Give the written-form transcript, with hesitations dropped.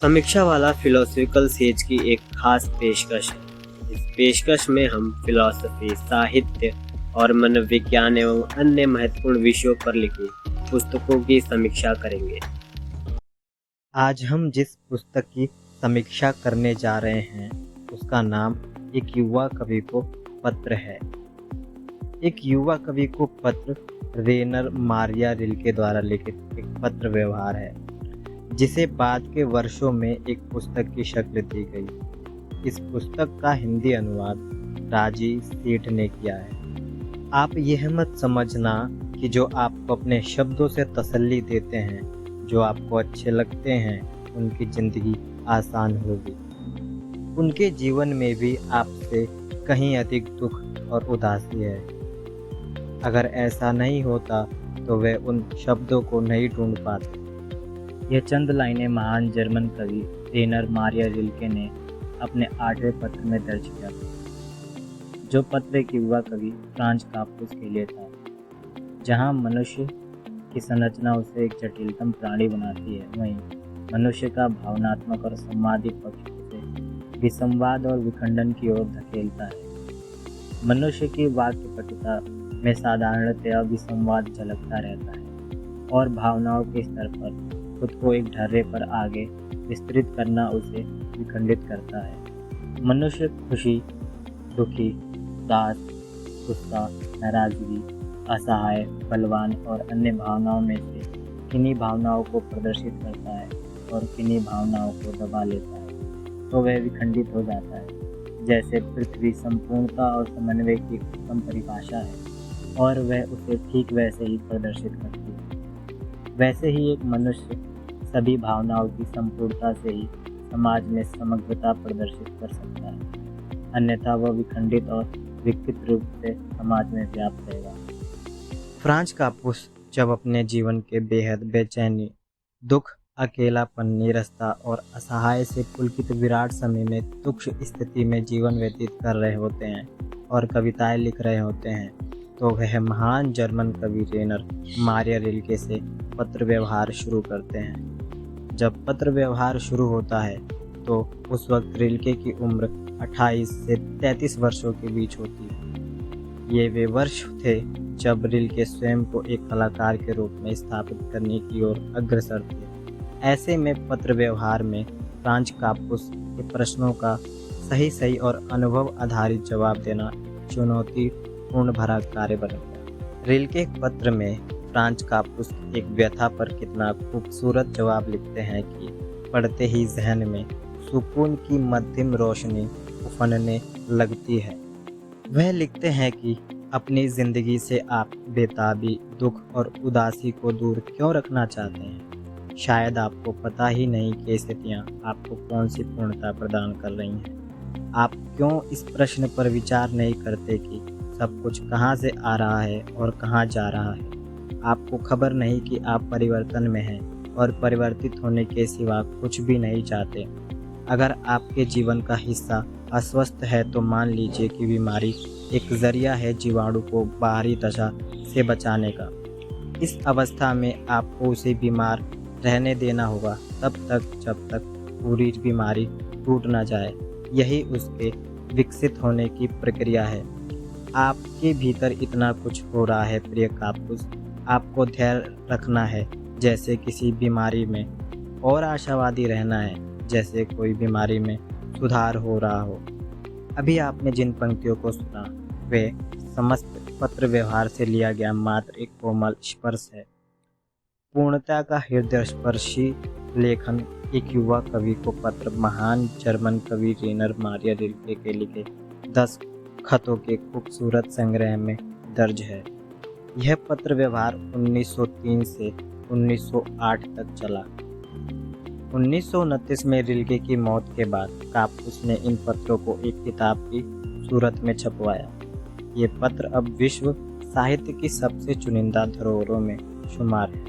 समीक्षा वाला philosophical says की एक खास पेशकश है। इस पेशकश में हम फिलॉसफी, साहित्य और मनोविज्ञान एवं अन्य महत्वपूर्ण विषयों पर लिखी पुस्तकों की समीक्षा करेंगे। आज हम जिस पुस्तक की समीक्षा करने जा रहे हैं उसका नाम एक युवा कवि को पत्र है। एक युवा कवि को पत्र रेनर मारिया रिल्के द्वारा लिखित एक पत्र व्यवहार है, जिसे बाद के वर्षों में एक पुस्तक की शक्ल दी गई। इस पुस्तक का हिंदी अनुवाद राजी सेठ ने किया है। आप यह मत समझना कि जो आपको अपने शब्दों से तसल्ली देते हैं, जो आपको अच्छे लगते हैं, उनकी जिंदगी आसान होगी। उनके जीवन में भी आपसे कहीं अधिक दुख और उदासी है। अगर ऐसा नहीं होता तो वे उन शब्दों को नहीं ढूंढ पाते। यह चंद लाइनें महान जर्मन कवि रेनर मारिया रिल्के ने अपने 8वें पत्र में दर्ज किया था, जो पत्र एक युवा कवि फ्रांज कापुस के लिए था। जहां मनुष्य की संरचना उसे एक जटिलतम प्राणी बनाती है, वहीं मनुष्य का भावनात्मक और संवादी पक्ष उसे विसंवाद और विखंडन की ओर धकेलता है। मनुष्य की वाक्य पटुता में साधारणतया विसंवाद झलकता रहता है और भावनाओं के स्तर पर खुद को एक ढर्रे पर आगे विस्तृत करना उसे विखंडित करता है। मनुष्य खुशी, दुखी, उदास, गुस्सा, नाराजगी, असहाय, बलवान और अन्य भावनाओं में से किन्हीं भावनाओं को प्रदर्शित करता है और किन्हीं भावनाओं को दबा लेता है तो वह विखंडित हो जाता है। जैसे पृथ्वी संपूर्णता और समन्वय की उत्तम परिभाषा है और वह उसे ठीक वैसे ही प्रदर्शित करती है, वैसे ही एक मनुष्य सभी भावनाओं की संपूर्णता से ही समाज में समग्रता प्रदर्शित कर सकता है, अन्यथा वह विखंडित और विकृत रूप से समाज में व्याप्त रहेगा। फ्रांज कापुस जब अपने जीवन के बेहद बेचैनी, दुख, अकेलापन, नीरसता और असहाय से पुलकित विराट समय में तुच्छ स्थिति में जीवन व्यतीत कर रहे होते हैं और कविताएं लिख रहे होते हैं, तो वह महान जर्मन कवि रेनर मारिया रिल्के से पत्र व्यवहार शुरू करते हैं। जब पत्र व्यवहार शुरू होता है तो उस वक्त रिल्के की उम्र 28 से 33 वर्षों के बीच होती है। ये वे वर्ष थे जब रिल्के स्वयं को एक कलाकार के रूप में स्थापित करने की ओर अग्रसर थे। ऐसे में पत्र व्यवहार में फ्रांज कापुस के प्रश्नों का सही और अनुभव आधारित जवाब देना चुनौतीपूर्ण भरा कार्य बन गया। रिल्के पत्र में फ्रांज कापुस एक व्यथा पर कितना खूबसूरत जवाब लिखते हैं कि पढ़ते ही जहन में सुकून की मध्यम रोशनी उफनने लगती है। वह लिखते हैं कि अपनी जिंदगी से आप बेताबी, दुख और उदासी को दूर क्यों रखना चाहते हैं। शायद आपको पता ही नहीं कि स्थितियाँ आपको कौन सी पूर्णता प्रदान कर रही हैं। आप क्यों इस प्रश्न पर विचार नहीं करते कि सब कुछ कहाँ से आ रहा है और कहाँ जा रहा है। आपको खबर नहीं कि आप परिवर्तन में हैं और परिवर्तित होने के सिवा कुछ भी नहीं चाहते। अगर आपके जीवन का हिस्सा अस्वस्थ है तो मान लीजिए कि बीमारी एक जरिया है जीवाणु को बाहरी दशा से बचाने का। इस अवस्था में आपको उसे बीमार रहने देना होगा तब तक जब तक पूरी बीमारी टूट ना जाए। यही उसके विकसित होने की प्रक्रिया है। आपके भीतर इतना कुछ हो रहा है प्रिय कापुस, आपको धैर्य रखना है जैसे किसी बीमारी में, और आशावादी रहना है जैसे कोई बीमारी में सुधार हो रहा हो। अभी आपने जिन पंक्तियों को सुना वे समस्त पत्र व्यवहार से लिया गया मात्र एक कोमल स्पर्श है। पूर्णता का हृदय स्पर्शी लेखन एक युवा कवि को पत्र महान जर्मन कवि रेनर मारिया रिल्के के लिखे 10 खतों के खूबसूरत संग्रह में दर्ज है। यह पत्र व्यवहार 1903 से 1908 तक चला। 1929 में रिल्के की मौत के बाद कापुस ने इन पत्रों को एक किताब की सूरत में छपवाया। ये पत्र अब विश्व साहित्य की सबसे चुनिंदा धरोहरों में शुमार है।